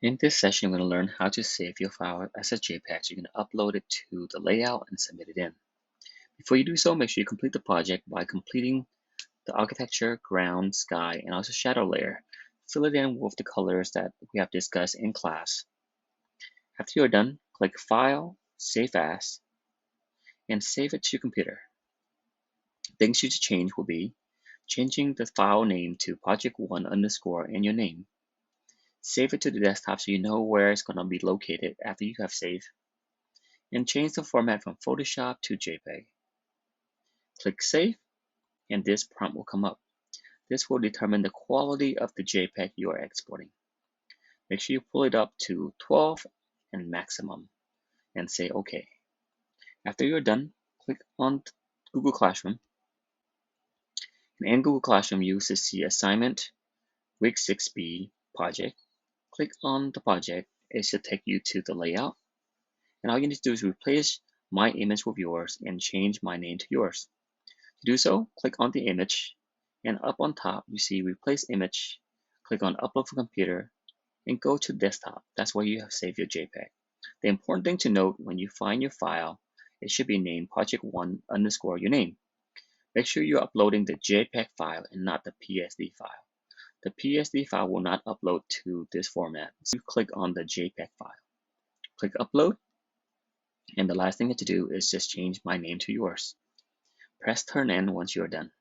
In this session, we're going to learn how to save your file as a JPEG. So you're going to upload it to the layout and submit it in. Before you do so, make sure you complete the project by completing the architecture, ground, sky, and also shadow layer. Fill it in with the colors that we have discussed in class. After you're done, click File, Save As, and save it to your computer. Things you should change will be changing the file name to project1 underscore and your name. Save it to the desktop so you know where it's going to be located after you have saved. And change the format from Photoshop to JPEG. Click Save, and this prompt will come up. This will determine the quality of the JPEG you are exporting. Make sure you pull it up to 12 and maximum, and say OK. After you're done, click on Google Classroom. And in Google Classroom, you will see Assignment Week 6B Project. Click on the project. It should take you to the layout. And all you need to do is replace my image with yours and change my name to yours. To do so, click on the image, and up on top you see Replace Image. Click on Upload from Computer and go to Desktop. That's where you have saved your JPEG. The important thing to note when you find your file, it should be named project1 underscore your name. Make sure you're uploading the JPEG file and not the PSD file. The PSD file will not upload to this format. So you click on the JPEG file. Click Upload, and the last thing you have to do is just change my name to yours. Press Turn In once you're done.